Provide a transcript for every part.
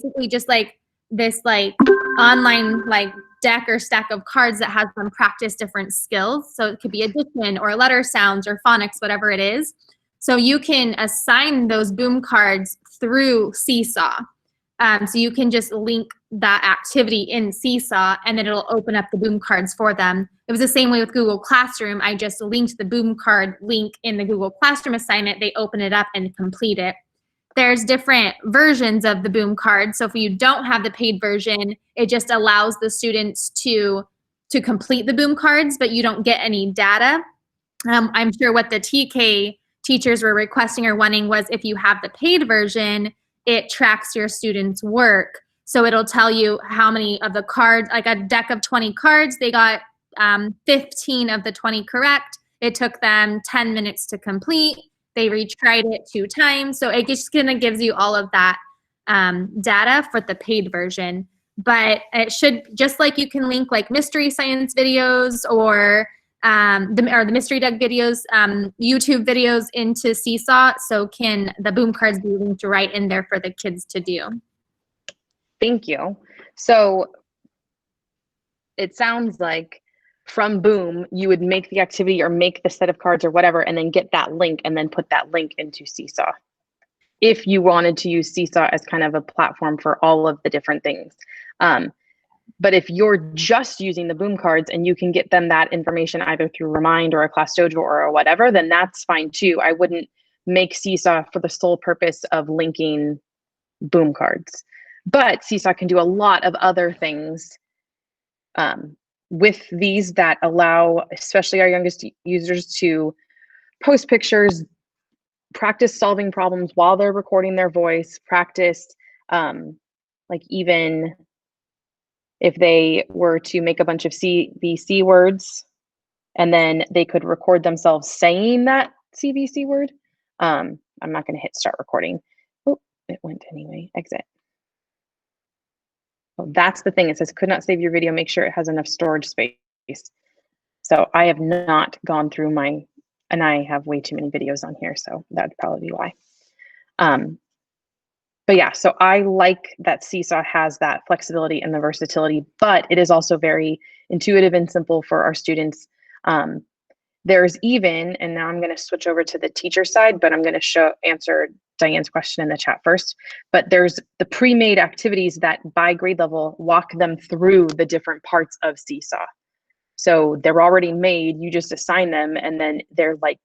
basically just like this like online like deck or stack of cards that has them practice different skills. So it could be addition or letter sounds or phonics, whatever it is. So you can assign those boom cards through Seesaw. So you can just link that activity in Seesaw and then it'll open up the boom cards for them. It was the same way with Google Classroom. I just linked the boom card link in the Google Classroom assignment. They open it up and complete it. There's different versions of the boom card. So if you don't have the paid version, it just allows the students to complete the boom cards, but you don't get any data. I'm sure what the TK teachers were requesting or wanting was if you have the paid version, it tracks your students' work. So it'll tell you how many of the cards, like a deck of 20 cards, they got 15 of the 20 correct. It took them 10 minutes to complete. They retried it 2 times. So it just kind of gives you all of that data for the paid version. But it should, just like you can link like mystery science videos or the mystery duck videos, YouTube videos into Seesaw, so can the boom cards be linked right in there for the kids to do. Thank you. So it sounds like from Boom, you would make the activity or make the set of cards or whatever, and then get that link and then put that link into Seesaw. If you wanted to use Seesaw as kind of a platform for all of the different things. But if you're just using the boom cards and you can get them that information either through Remind or a Class Dojo or whatever, then that's fine too. I wouldn't make Seesaw for the sole purpose of linking boom cards. But Seesaw can do a lot of other things with these that allow, especially our youngest users, to post pictures, practice solving problems while they're recording their voice, practice like even if they were to make a bunch of CVC words and then they could record themselves saying that CVC word. I'm not going to hit start recording. Oh, it went anyway. Exit. Oh, that's the thing. It says could not save your video. Make sure it has enough storage space. So I have not gone through my, and I have way too many videos on here. So that'd probably be why. But yeah, so I like that Seesaw has that flexibility and the versatility, but it is also very intuitive and simple for our students. There's even, and now I'm going to switch over to the teacher side, but I'm going to answer Diane's question in the chat first. But there's the pre-made activities that by grade level walk them through the different parts of Seesaw. So they're already made, you just assign them, and then they're like,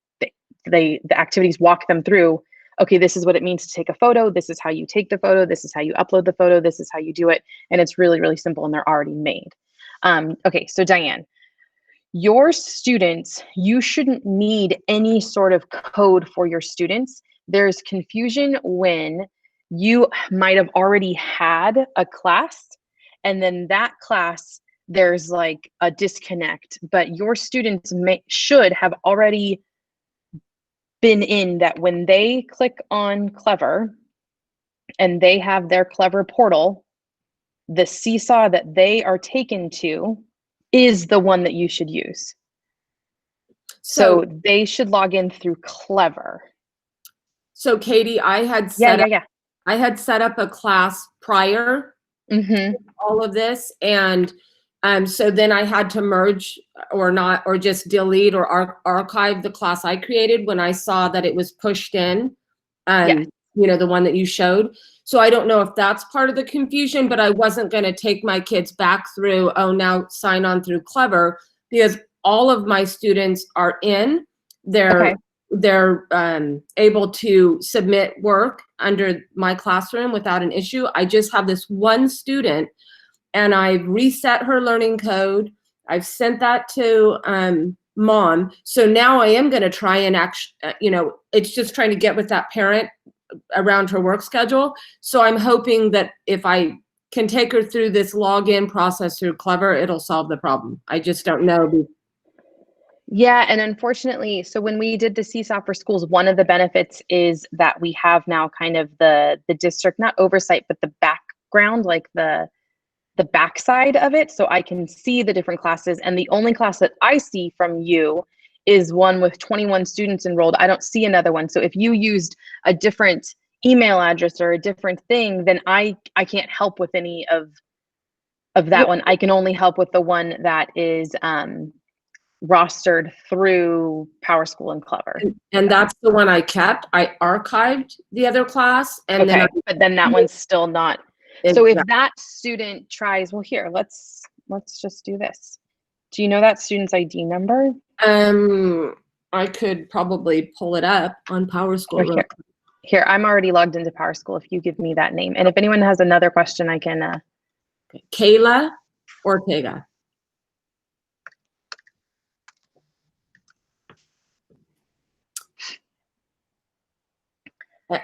the activities walk them through. Okay, this is what it means to take a photo. This is how you take the photo. This is how you upload the photo. This is how you do it. And it's really, really simple and they're already made. Okay, so Diane, your students, you shouldn't need any sort of code for your students. There's confusion when you might have already had a class and then that class, there's like a disconnect, but your students should have already been in that when they click on Clever and they have their Clever portal, the Seesaw that they are taken to is the one that you should use. So they should log in through Clever. So Katie, I had set up a class prior to all of this, and so then I had to merge or just delete or archive the class I created when I saw that it was pushed in, you know, the one that you showed. So I don't know if that's part of the confusion, but I wasn't going to take my kids back through, oh, now sign on through Clever, because all of my students are in. They're able to submit work under my classroom without an issue. I just have this one student, and I've reset her learning code. I've sent that to mom. So now I am going to try and you know, it's just trying to get with that parent around her work schedule. So I'm hoping that if I can take her through this login process through Clever, it'll solve the problem. I just don't know. Yeah, and unfortunately, so when we did the Seesaw for Schools, one of the benefits is that we have now kind of the district, not oversight, but the background, like the backside of it. So I can see the different classes, and the only class that I see from you is one with 21 students enrolled. I don't see another one. So if you used a different email address or a different thing, then I can't help with any of that one. I can only help with the one that is rostered through PowerSchool and Clever. And that's the one I kept. I archived the other class, and but then that one's still not. So if that student tries, well, here, let's just do this. Do you know that student's ID number? I could probably pull it up on PowerSchool. Here, I'm already logged into PowerSchool if you give me that name. And if anyone has another question, I can. Kayla Ortega.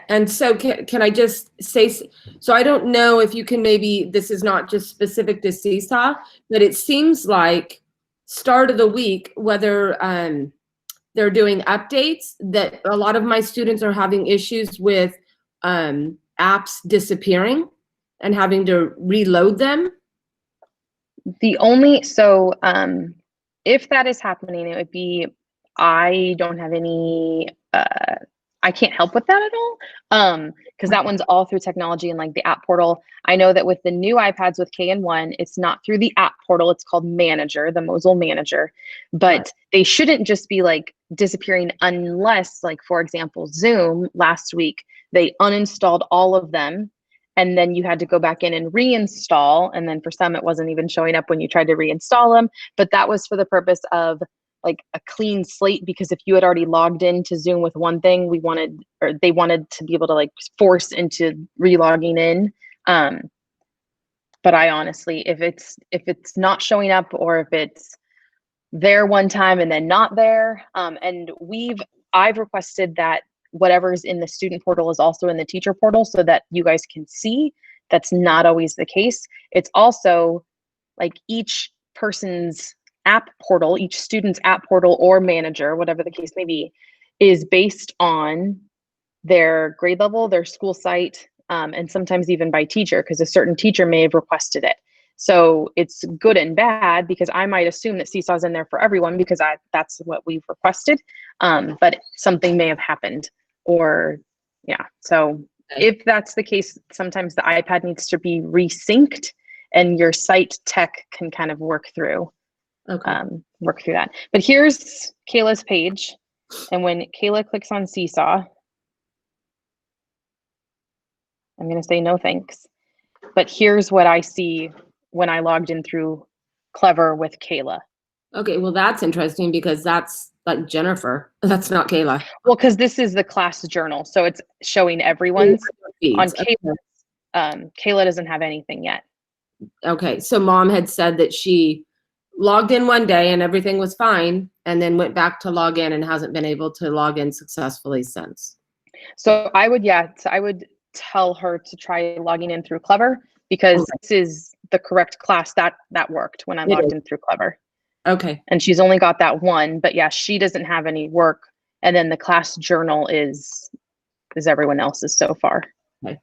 And so can I just say, so I don't know if you can, maybe this is not just specific to Seesaw, but it seems like start of the week, whether they're doing updates, that a lot of my students are having issues with apps disappearing and having to reload them. So if that is happening, it would be, I don't have any, I can't help with that at all, because that one's all through technology and like the app portal. I know that with the new iPads with KN1, it's not through the app portal. It's called Manager, the Mosel Manager. But they shouldn't just be like disappearing unless, like, for example, Zoom last week, they uninstalled all of them. And then you had to go back in and reinstall. And then for some, it wasn't even showing up when you tried to reinstall them. But that was for the purpose of like a clean slate, because if you had already logged into Zoom with one thing, they wanted to be able to like force into relogging in. But I honestly, if it's not showing up, or if it's there one time and then not there, and I've requested that whatever's in the student portal is also in the teacher portal so that you guys can see. That's not always the case. It's also like each person's app portal, each student's app portal or manager, whatever the case may be, is based on their grade level, their school site, and sometimes even by teacher, because a certain teacher may have requested it. So it's good and bad, because I might assume that Seesaw's in there for everyone because that's what we've requested, but something may have happened, or yeah. So if that's the case, sometimes the iPad needs to be resynced, and your site tech can kind of work through that. But here's Kayla's page, and when Kayla clicks on Seesaw, I'm going to say no thanks, but here's what I see when I logged in through Clever with Kayla. Okay, well, that's interesting, because that's like Jennifer. That's not Kayla. Well, because this is the class journal, so it's showing everyone's. On Kayla, Kayla doesn't have anything yet. Okay, so mom had said that she logged in one day and everything was fine, and then went back to log in and hasn't been able to log in successfully since. So I would tell her to try logging in through Clever, because this is the correct class that worked when I logged in through Clever. Okay. And she's only got that one, but yeah, she doesn't have any work. And then the class journal is everyone else's so far. Okay.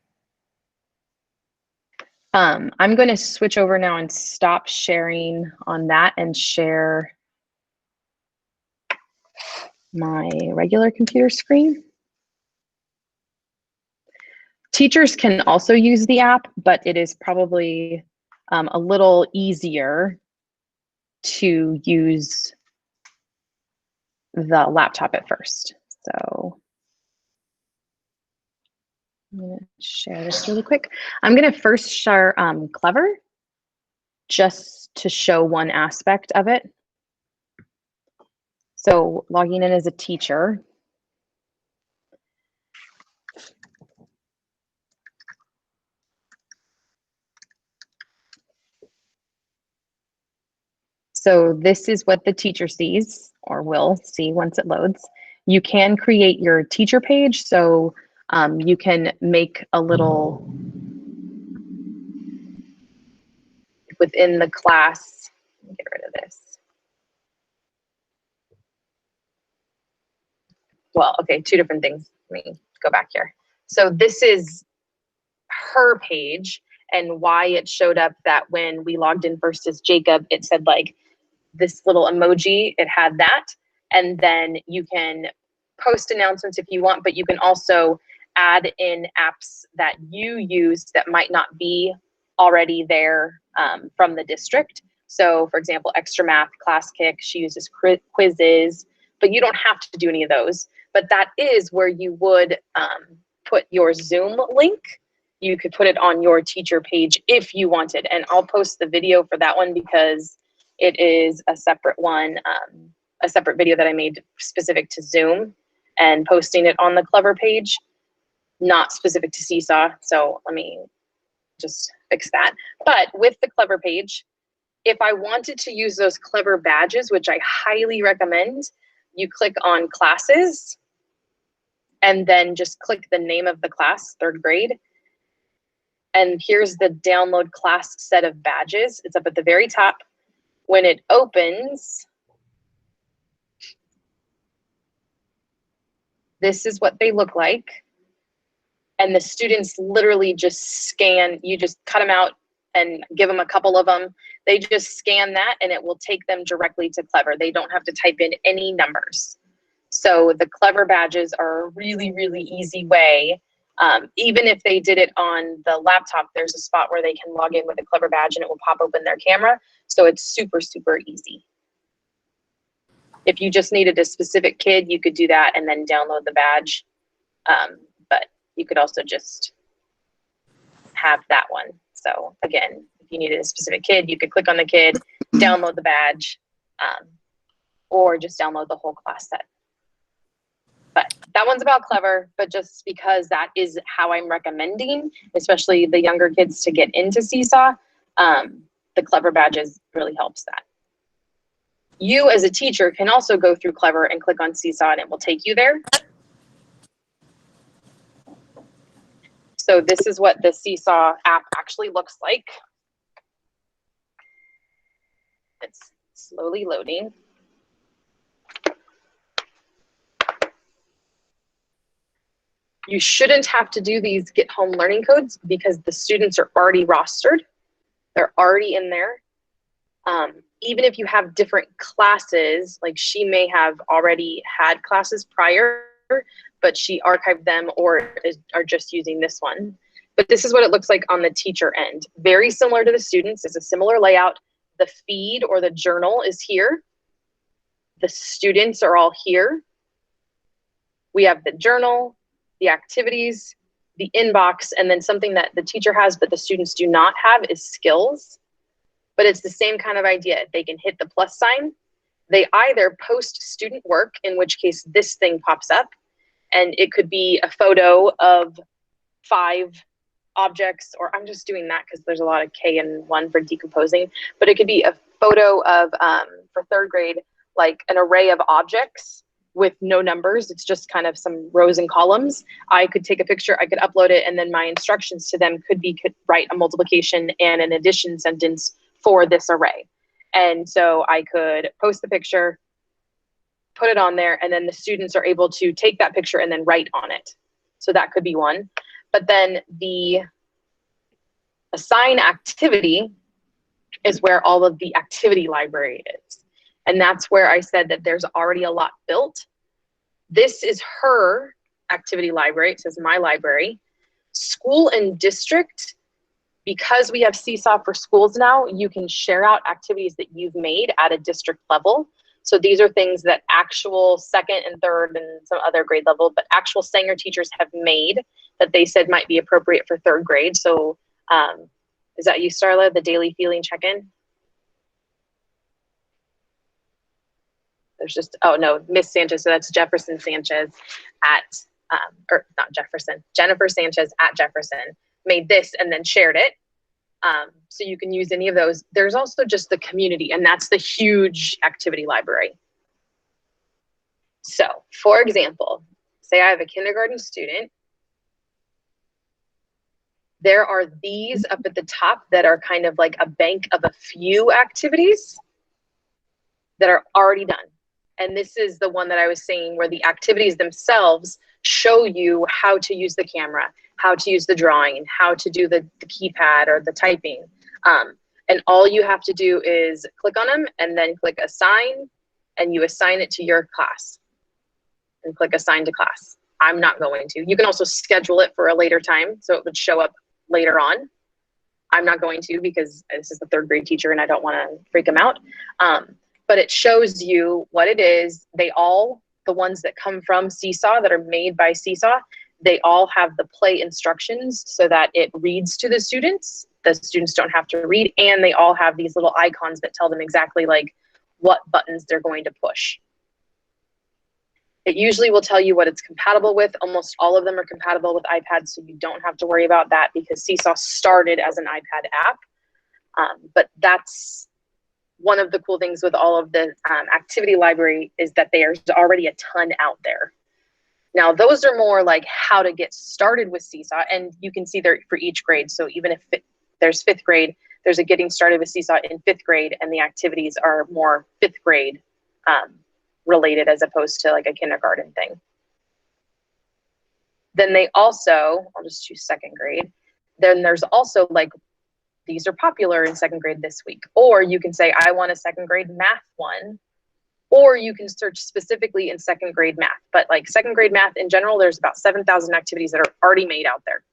I'm going to switch over now and stop sharing on that and share my regular computer screen. Teachers can also use the app, but it is probably a little easier to use the laptop at first. So I'm going to share this really quick. I'm going to first share Clever, just to show one aspect of it. So logging in as a teacher. So this is what the teacher sees, or will see once it loads. You can create your teacher page, so you can make a little within the class. Let me get rid of this. Well, okay, two different things. Let me go back here. So this is her page, and why it showed up that when we logged in versus Jacob, it said like this little emoji, it had that. And then you can post announcements if you want, but you can also add in apps that you use that might not be already there from the district. So for example, Extra Math, Class Kick, she uses quizzes, but you don't have to do any of those. But that is where you would put your Zoom link. You could put it on your teacher page if you wanted. And I'll post the video for that one because it is a separate one, a separate video that I made specific to Zoom and posting it on the Clever page, not specific to Seesaw. So let me just fix that. But with the Clever page, if I wanted to use those Clever badges, which I highly recommend, you click on classes and then just click the name of the class, 3rd grade. And here's the download class set of badges. It's up at the very top. When it opens, this is what they look like. And the students literally just scan, you just cut them out and give them a couple of them. They just scan that and it will take them directly to Clever. They don't have to type in any numbers. So the Clever badges are a really, really easy way. Even if they did it on the laptop, there's a spot where they can log in with a Clever badge and it will pop open their camera. So it's super, super easy. If you just needed a specific kid, you could do that and then download the badge. But you could also just have that one. So again, if you needed a specific kid, you could click on the kid, download the badge, or just download the whole class set. But that one's about Clever, but just because that is how I'm recommending, especially the younger kids to get into Seesaw, the Clever badges really helps that. You as a teacher can also go through Clever and click on Seesaw and it will take you there. So this is what the Seesaw app actually looks like. It's slowly loading. You shouldn't have to do these get home learning codes because the students are already rostered. They're already in there. Even if you have different classes, like she may have already had classes prior, but she archived them or are just using this one. But this is what it looks like on the teacher end. Very similar to the students. It's a similar layout. The feed or the journal is here. The students are all here. We have the journal, the activities, the inbox, and then something that the teacher has but the students do not have is skills. But it's the same kind of idea. They can hit the plus sign. They either post student work, in which case this thing pops up, and it could be a photo of 5 objects, or I'm just doing that because there's a lot of K in one for decomposing, but it could be a photo of, for 3rd grade, like an array of objects with no numbers. It's just kind of some rows and columns. I could take a picture, I could upload it, and then my instructions to them could write a multiplication and an addition sentence for this array. And so I could post the picture, put it on there, and then the students are able to take that picture and then write on it. So that could be one. But then the assign activity is where all of the activity library is. And that's where I said that there's already a lot built. This is her activity library. It says my library. School and district, because we have Seesaw for schools now, you can share out activities that you've made at a district level. So these are things that actual 2nd and 3rd and some other grade level, but actual Sanger teachers have made that they said might be appropriate for 3rd grade. So is that you, Starla, the daily feeling check-in? There's just, oh no, Miss Sanchez, so that's Jefferson Sanchez at, or not Jefferson, Jennifer Sanchez at Jefferson made this and then shared it. So you can use any of those. There's also just the community, and that's the huge activity library. So for example, say I have a kindergarten student. There are these up at the top that are kind of like a bank of a few activities that are already done. And this is the one that I was saying where the activities themselves show you how to use the camera, how to use the drawing, how to do the keypad or the typing. And all you have to do is click on them and then click assign, and you assign it to your class and click assign to class. I'm not going to. You can also schedule it for a later time, so it would show up later on. I'm not going to because this is the 3rd grade teacher and I don't want to freak them out. But it shows you what it is. The ones that come from Seesaw that are made by Seesaw, they all have the play instructions so that it reads to the students. The students don't have to read, and they all have these little icons that tell them exactly like what buttons they're going to push. It usually will tell you what it's compatible with. Almost all of them are compatible with iPads, so you don't have to worry about that because Seesaw started as an iPad app. But that's one of the cool things with all of the activity library is that there's already a ton out there. Now, those are more like how to get started with Seesaw, and you can see there for each grade. So even if there's 5th grade, there's a getting started with Seesaw in 5th grade, and the activities are more 5th grade related as opposed to like a kindergarten thing. Then they also, I'll just choose 2nd grade. Then there's also like, these are popular in 2nd grade this week. Or you can say, I want a 2nd grade math one. Or you can search specifically in 2nd grade math. But like 2nd grade math in general, there's about 7,000 activities that are already made out there.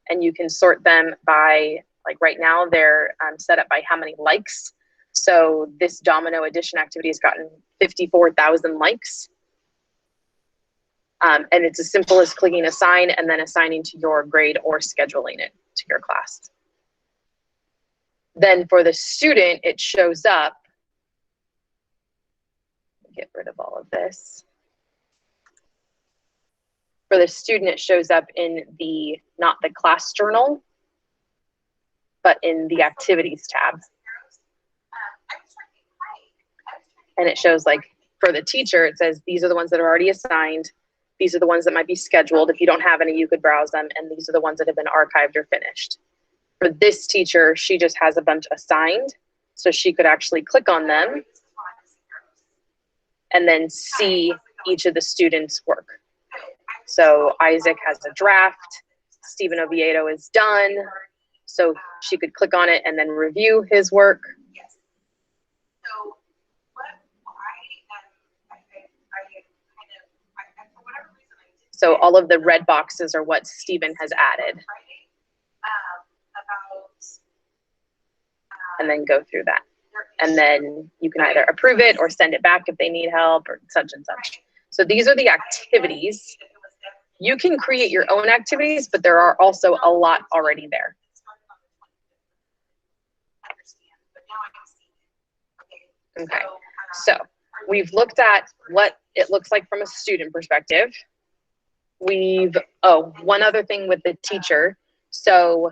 And you can sort them by, like right now, they're set up by how many likes. So this domino addition activity has gotten 54,000 likes. And it's as simple as clicking assign and then assigning to your grade or scheduling it to your class. Then for the student, it shows up. Get rid of all of this. For the student, it shows up in the, not the class journal, but in the activities tab. And it shows like for the teacher, it says, these are the ones that are already assigned. These are the ones that might be scheduled. If you don't have any, you could browse them. And these are the ones that have been archived or finished. For this teacher, she just has a bunch assigned. So she could actually click on them and then see each of the students' work. So Isaac has a draft. Stephen Oviedo is done. So she could click on it and then review his work. So all of the red boxes are what Stephen has added. And then go through that. And then you can either approve it or send it back if they need help or such and such. So these are the activities. You can create your own activities, but there are also a lot already there. Okay, so we've looked at what it looks like from a student perspective. One other thing with the teacher. So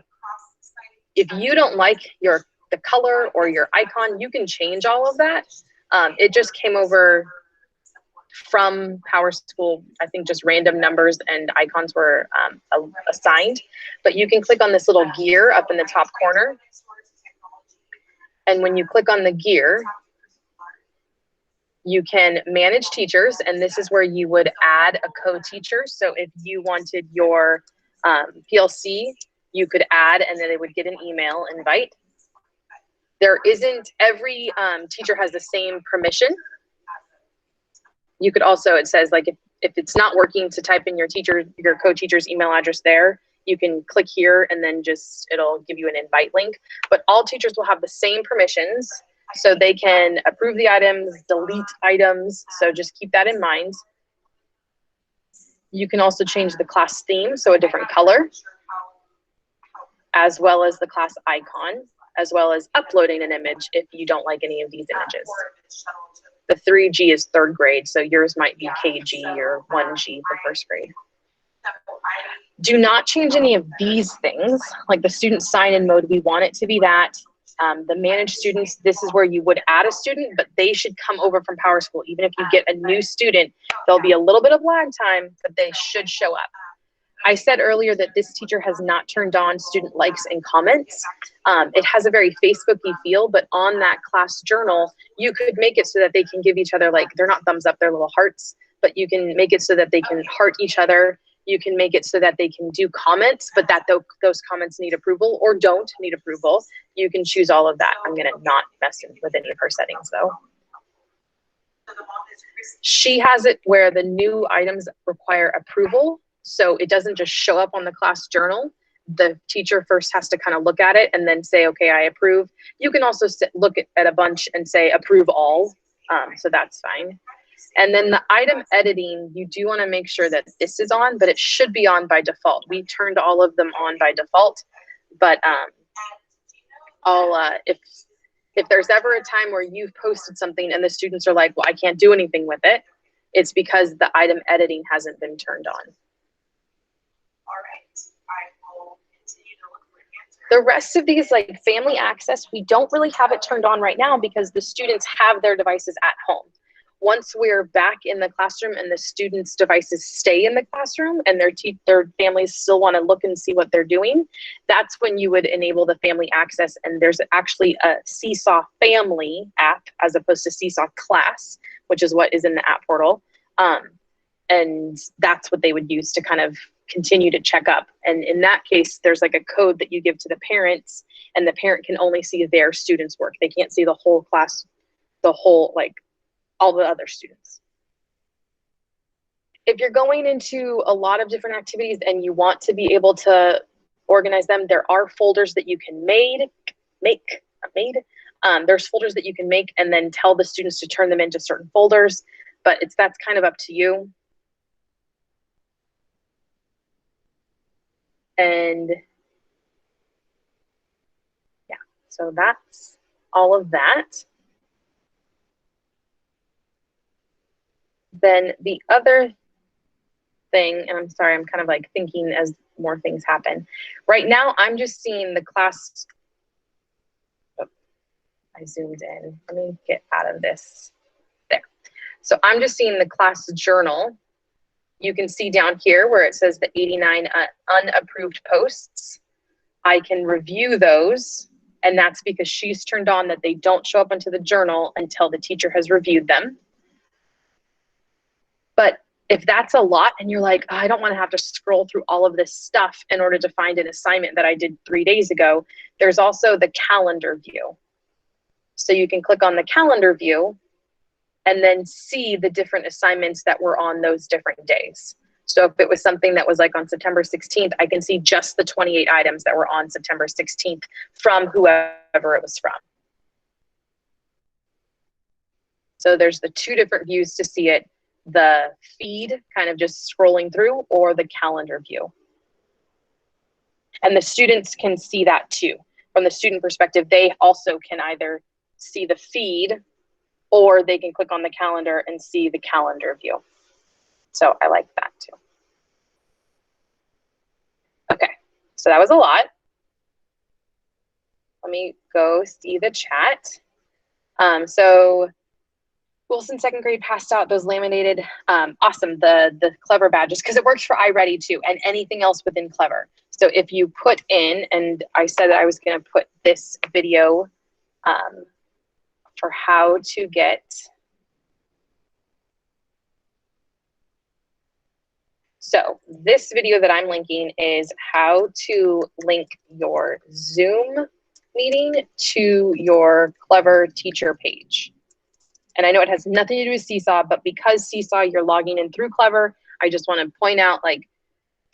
if you don't like the color or your icon, you can change all of that. It just came over from PowerSchool. I think just random numbers and icons were assigned, but you can click on this little gear up in the top corner. And when you click on the gear, you can manage teachers, and this is where you would add a co-teacher. So if you wanted your PLC, you could add, and then they would get an email invite. There isn't, every teacher has the same permission. You could also, it says like if it's not working to type in your co-teacher's email address there, you can click here and then it'll give you an invite link. But all teachers will have the same permissions. So they can approve the items, delete items. So just keep that in mind. You can also change the class theme, so a different color, as well as the class icon, as well as uploading an image if you don't like any of these images. The 3G is 3rd grade, so yours might be KG or 1G for 1st grade. Do not change any of these things, like the student sign-in mode. We want it to be that. The managed students, this is where you would add a student, but they should come over from PowerSchool. Even if you get a new student, there'll be a little bit of lag time, but they should show up. I said earlier that this teacher has not turned on student likes and comments. It has a very Facebooky feel, but on that class journal, you could make it so that they can give each other, like, they're not thumbs up, they're little hearts, but you can make it so that they can heart each other. You can make it so that they can do comments, but that those comments need approval or don't need approval. You can choose all of that. I'm gonna not mess with any of her settings though. She has it where the new items require approval. So it doesn't just show up on the class journal. The teacher first has to kind of look at it and then say, okay, I approve. You can also look at a bunch and say approve all. So that's fine. And then the item editing, you do want to make sure that this is on, but it should be on by default. We turned all of them on by default, but if there's ever a time where you've posted something and the students are like, well, I can't do anything with it, it's because the item editing hasn't been turned on. All right, I will continue to look for an answer. The rest of these, like family access, we don't really have it turned on right now because the students have their devices at home. Once we're back in the classroom and the students' devices stay in the classroom and their families still want to look and see what they're doing, that's when you would enable the family access. And there's actually a Seesaw family app as opposed to Seesaw class, which is what is in the app portal. And that's what they would use to kind of continue to check up. And in that case, there's like a code that you give to the parents, and the parent can only see their students' work. They can't see the whole class, all the other students. If you're going into a lot of different activities and you want to be able to organize them, there are folders that you can there's folders that you can make and then tell the students to turn them into certain folders, but that's kind of up to you. And yeah, so that's all of that. Then the other thing, and I'm sorry, I'm kind of like thinking as more things happen. Right now, I'm just seeing the class. Oh, I zoomed in. Let me get out of this. There. So I'm just seeing the class journal. You can see down here where it says the 89 unapproved posts. I can review those, and that's because she's turned on that they don't show up into the journal until the teacher has reviewed them. But if that's a lot and you're like, oh, I don't want to have to scroll through all of this stuff in order to find an assignment that I did 3 days ago, there's also the calendar view. So you can click on the calendar view and then see the different assignments that were on those different days. So if it was something that was like on September 16th, I can see just the 28 items that were on September 16th from whoever it was from. So there's the two different views to see it. The feed, kind of just scrolling through, or the calendar view. And the students can see that too. From the student perspective, they also can either see the feed or they can click on the calendar and see the calendar view. So I like that too. Okay, so that was a lot. Let me go see the chat. So Wilson second grade passed out those laminated, awesome, the Clever badges, because it works for iReady too, and anything else within Clever. So if you put in, and I said that I was going to put this video for how to get, so this video that I'm linking is how to link your Zoom meeting to your Clever teacher page. And I know it has nothing to do with Seesaw, but because Seesaw, you're logging in through Clever, I just want to point out, like,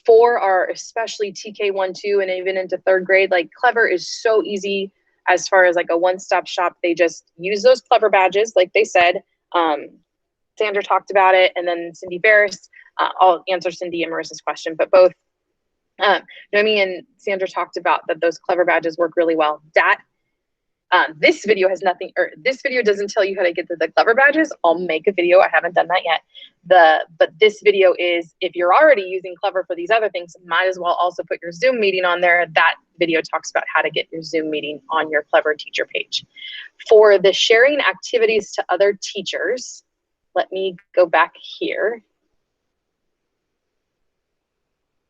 for our especially TK1, 2, and even into 3rd grade, like, Clever is so easy as far as like a one-stop shop. They just use those Clever badges, like they said. Sandra talked about it, and then Cindy Ferris. I'll answer Cindy and Marissa's question, but both Noemi and Sandra talked about that those Clever badges work really well. This video has nothing, or this video doesn't tell you how to get to the Clever badges. I'll make a video. I haven't done that yet. But this video is, if you're already using Clever for these other things, might as well also put your Zoom meeting on there. That video talks about how to get your Zoom meeting on your Clever teacher page. For the sharing activities to other teachers, let me go back here.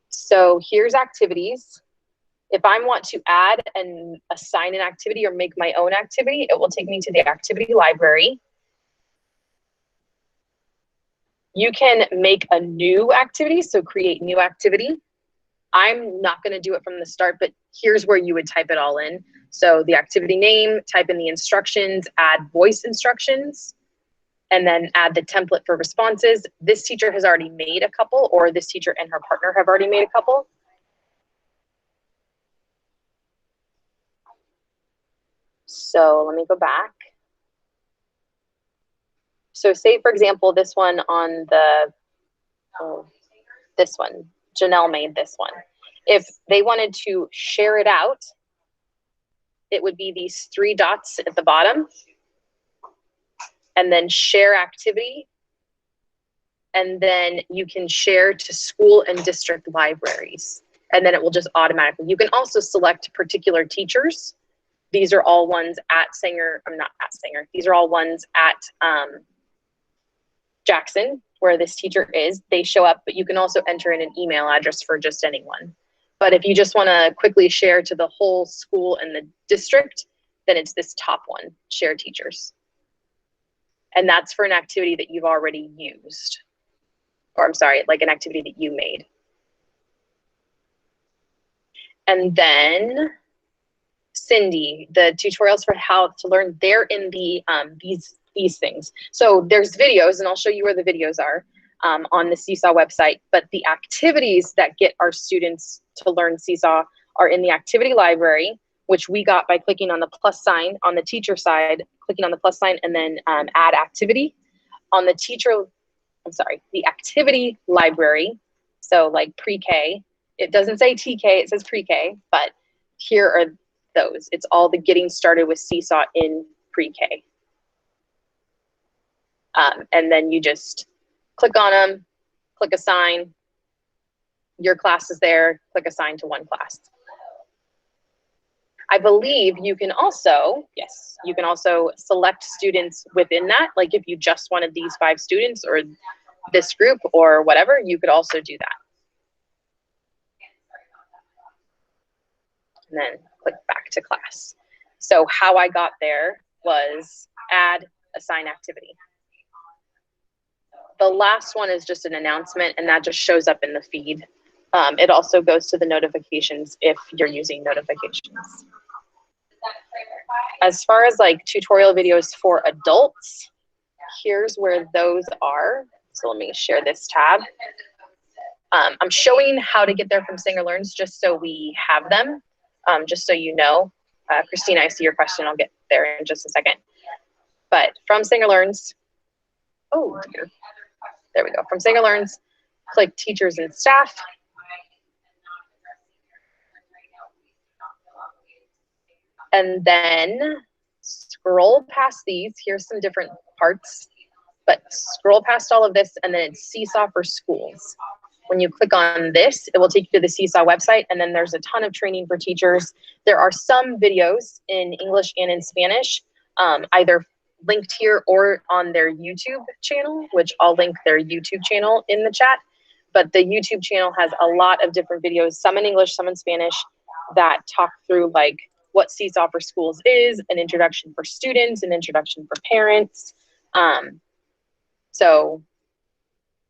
So here's activities. If I want to add and assign an activity or make my own activity, it will take me to the activity library. You can make a new activity, so create new activity. I'm not going to do it from the start, but here's where you would type it all in. So the activity name, type in the instructions, add voice instructions, and then add the template for responses. This teacher has already made a couple, or this teacher and her partner have already made a couple. So let me go back. So say, for example, this one on the, this one, Janelle made this one. If they wanted to share it out, it would be these 3 dots at the bottom, and then share activity. And then you can share to school and district libraries. And then it will just automatically, you can also select particular teachers. These are all ones at Sanger, I'm not at Sanger. These are all ones at Jackson, where this teacher is. They show up, but you can also enter in an email address for just anyone. But if you just want to quickly share to the whole school and the district, then it's this top one, share teachers. And that's for an activity that you've already used. Or I'm sorry, like an activity that you made. And then Cindy, the tutorials for how to learn, they're in the these things. So there's videos, and I'll show you where the videos are on the Seesaw website, but the activities that get our students to learn Seesaw are in the activity library, which we got by clicking on the plus sign on the teacher side, clicking on the plus sign and then add activity. On the teacher, I'm sorry, the activity library, so like pre-K, it doesn't say TK, it says pre-K, but here are those. It's all the getting started with Seesaw in pre-K. And then you just click on them, click assign, your class is there, click assign to one class. I believe you can also, yes, you can also select students within that. Like if you just wanted these 5 students or this group or whatever, you could also do that. And then click back to class. So how I got there was add assign activity. The last one is just an announcement, and that just shows up in the feed. It also goes to the notifications if you're using notifications. As far as like tutorial videos for adults, here's where those are. So let me share this tab. I'm showing how to get there from Sanger Learns just so we have them, just so you know. Christina, I see your question. I'll get there in just a second. But from Sanger Learns, oh dear. There we go. From Sanger Learns, click teachers and staff. And then scroll past these. Here's some different parts, but scroll past all of this, and then it's Seesaw for Schools. When you click on this, it will take you to the Seesaw website, and then there's a ton of training for teachers. There are some videos in English and in Spanish, either linked here or on their YouTube channel, which I'll link their YouTube channel in the chat. But the YouTube channel has a lot of different videos, some in English, some in Spanish, that talk through like what Seesaw for Schools is, an introduction for students, an introduction for parents. So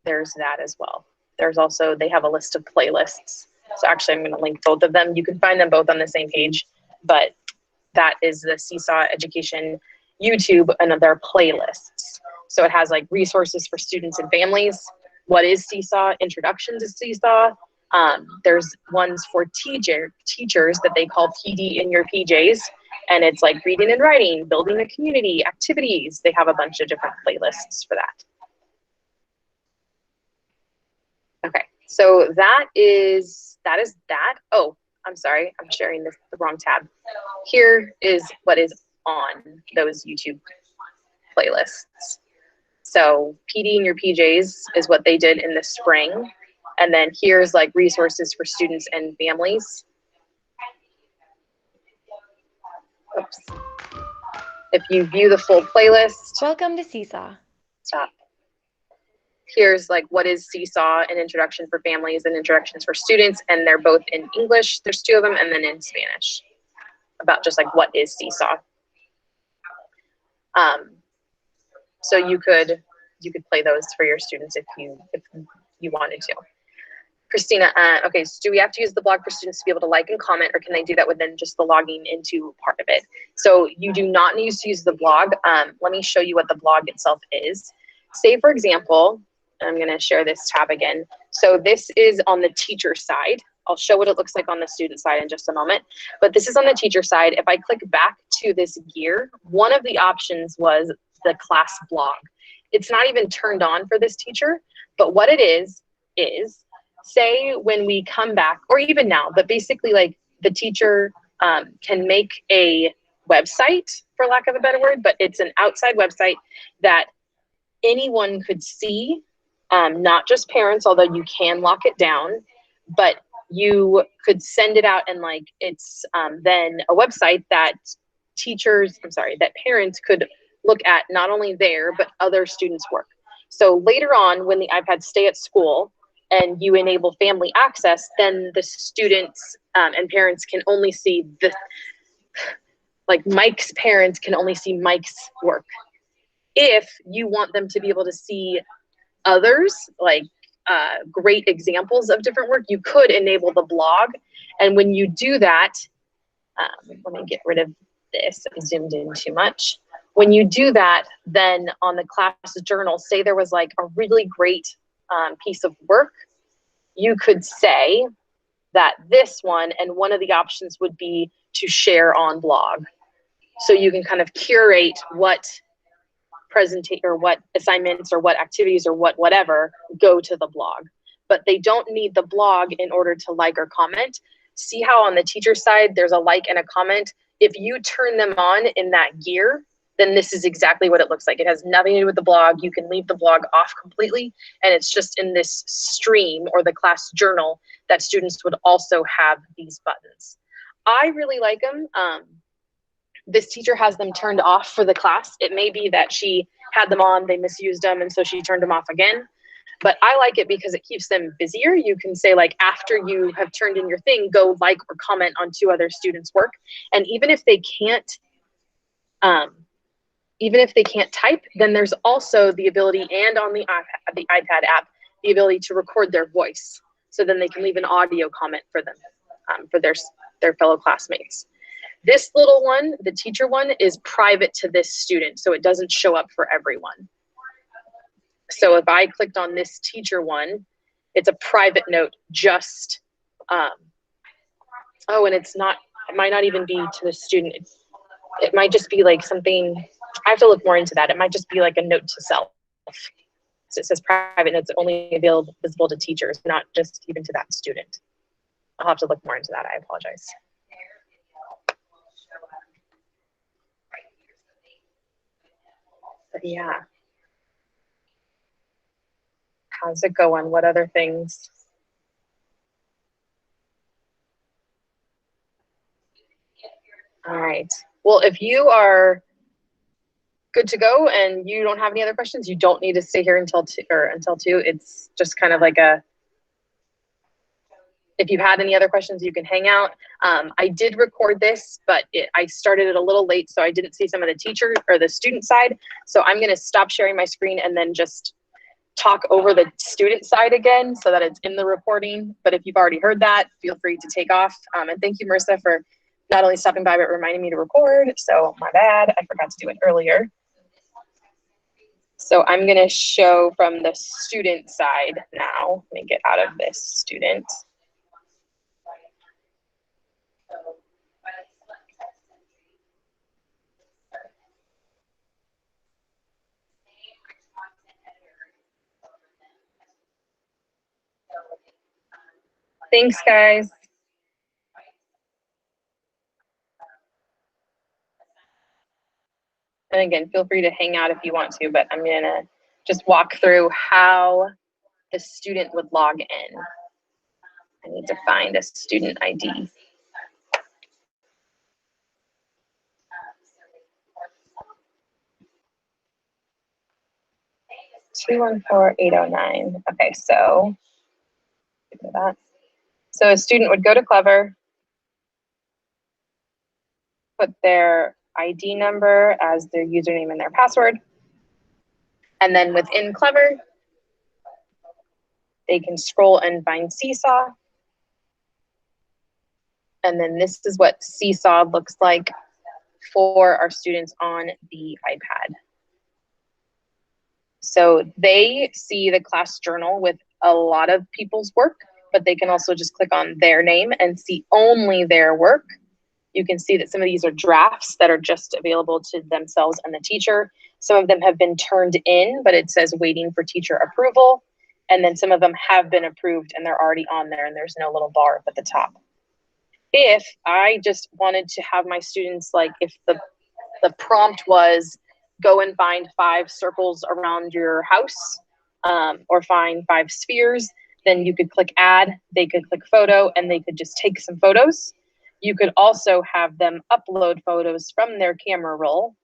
there's that as well. There's also, they have a list of playlists. So actually I'm gonna link both of them. You can find them both on the same page, but that is the Seesaw Education YouTube and their playlists. So it has like resources for students and families. What is Seesaw? Introduction to Seesaw. There's ones for teachers that they call PD in your PJs. And it's like reading and writing, building a community, activities. They have a bunch of different playlists for that. Okay, so that is that. Oh, I'm sorry, I'm sharing the wrong tab. Here is what is on those YouTube playlists. So PD in your PJs is what they did in the spring. And then here's like resources for students and families. Oops. If you view the full playlist. Welcome to Seesaw. Stop. Here's like what is Seesaw, an introduction for families and introductions for students. And they're both in English. There's 2 of them, and then in Spanish about just like what is Seesaw. So you could play those for your students if you wanted to. Christina, okay, so do we have to use the blog for students to be able to like and comment, or can they do that within just the logging into part of it? So you do not need to use the blog. Let me show you what the blog itself is. Say, for example, I'm going to share this tab again. So this is on the teacher side. I'll show what it looks like on the student side in just a moment. But this is on the teacher side. If I click back to this gear, one of the options was the class blog. It's not even turned on for this teacher, but what it is say when we come back, or even now, but basically like the teacher can make a website, for lack of a better word, but it's an outside website that anyone could see, not just parents, although you can lock it down, but you could send it out, and like it's then a website that that parents could look at not only there, but other students' work. So later on, when the iPads stay at school and you enable family access, then the students and parents can only see like Mike's parents can only see Mike's work. If you want them to be able to see others, like great examples of different work, you could enable the blog. And when you do that, let me get rid of this, I zoomed in too much. When you do that, then on the class journal, say there was like a really great piece of work, you could say that this one, and one of the options would be to share on blog. So you can kind of curate what or what assignments or what activities or whatever go to the blog. But they don't need the blog in order to like or comment. See how on the teacher side, there's a like and a comment. If you turn them on in that gear, then this is exactly what it looks like. It has nothing to do with the blog. You can leave the blog off completely, and it's just in this stream or the class journal that students would also have these buttons. I really like them. This teacher has them turned off for the class. It may be that she had them on, they misused them, and so she turned them off again. But I like it because it keeps them busier. You can say, like, after you have turned in your thing, go like or comment on 2 other students' work. And even if they can't type, then there's also the ability, and on the iPad app, the ability to record their voice. So then they can leave an audio comment for them, for their fellow classmates. This little one, the teacher one, is private to this student, so it doesn't show up for everyone. So if I clicked on this teacher one, it's a private note, just, oh, and it might not even be to the student. It might just be like something, I have to look more into that. It might just be like a note to self. So it says private notes only visible to teachers, not just even to that student. I'll have to look more into that, I apologize. But yeah. How's it going? What other things? All right. Well, if you are good to go and you don't have any other questions, you don't need to stay here until 2. It's just kind of like if you had any other questions, you can hang out. I did record this, but I started it a little late, so I didn't see some of the teacher or the student side. So I'm going to stop sharing my screen and then just talk over the student side again so that it's in the recording. But if you've already heard that, feel free to take off. And thank you, Marissa, for not only stopping by, but reminding me to record. So my bad, I forgot to do it earlier. So I'm going to show from the student side now. Let me get out of this student. Thanks, guys. And again, feel free to hang out if you want to, but I'm going to just walk through how the student would log in. I need to find a student ID. (214-809). Okay, so that. So a student would go to Clever, put their ID number as their username and their password, and then within Clever, They can scroll and find Seesaw. And then this is what Seesaw looks like for our students on the iPad. So they see the class journal with a lot of people's work, but they can also just click on their name and see only their work. You can see that some of these are drafts that are just available to themselves and the teacher. Some of them have been turned in, but it says waiting for teacher approval. And then some of them have been approved and they're already on there and there's no little bar up at the top. If I just wanted to have my students, like if the prompt was go and find 5 circles around your house, or find 5 spheres, then you could click add, they could click photo, and they could just take some photos. You could also have them upload photos from their camera roll.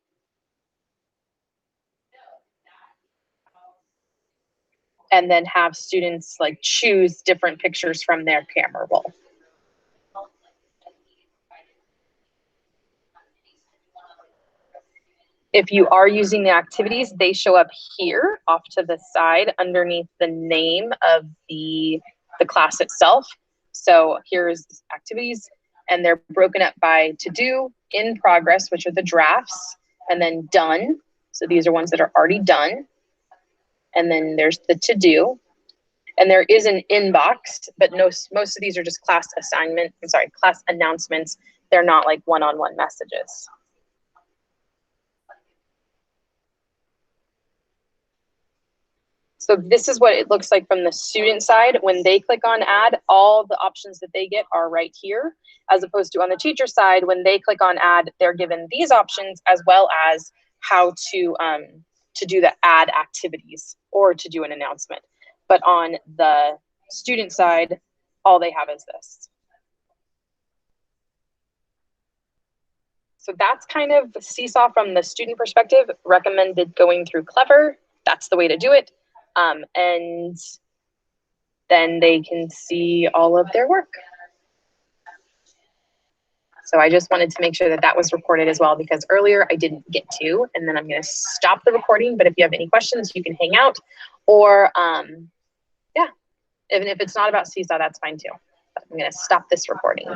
And then have students like choose different pictures from their camera roll. If you are using the activities, they show up here off to the side underneath the name of the class itself. So here's activities, and they're broken up by to do, in progress, which are the drafts, and then done. So these are ones that are already done. And then there's the to do. And there is an inbox, but most of these are just class announcements. They're not like one-on-one messages. So this is what it looks like from the student side. When they click on add, all the options that they get are right here, as opposed to on the teacher side, when they click on add, they're given these options as well as how to do the add activities or to do an announcement. But on the student side, all they have is this. So that's kind of Seesaw from the student perspective. Recommended going through Clever. That's the way to do it. And then they can see all of their work. So I just wanted to make sure that that was recorded as well, because earlier I didn't get to, and then I'm going to stop the recording. But if you have any questions, you can hang out, or yeah, even if it's not about Seesaw, that's fine too. But I'm going to stop this recording.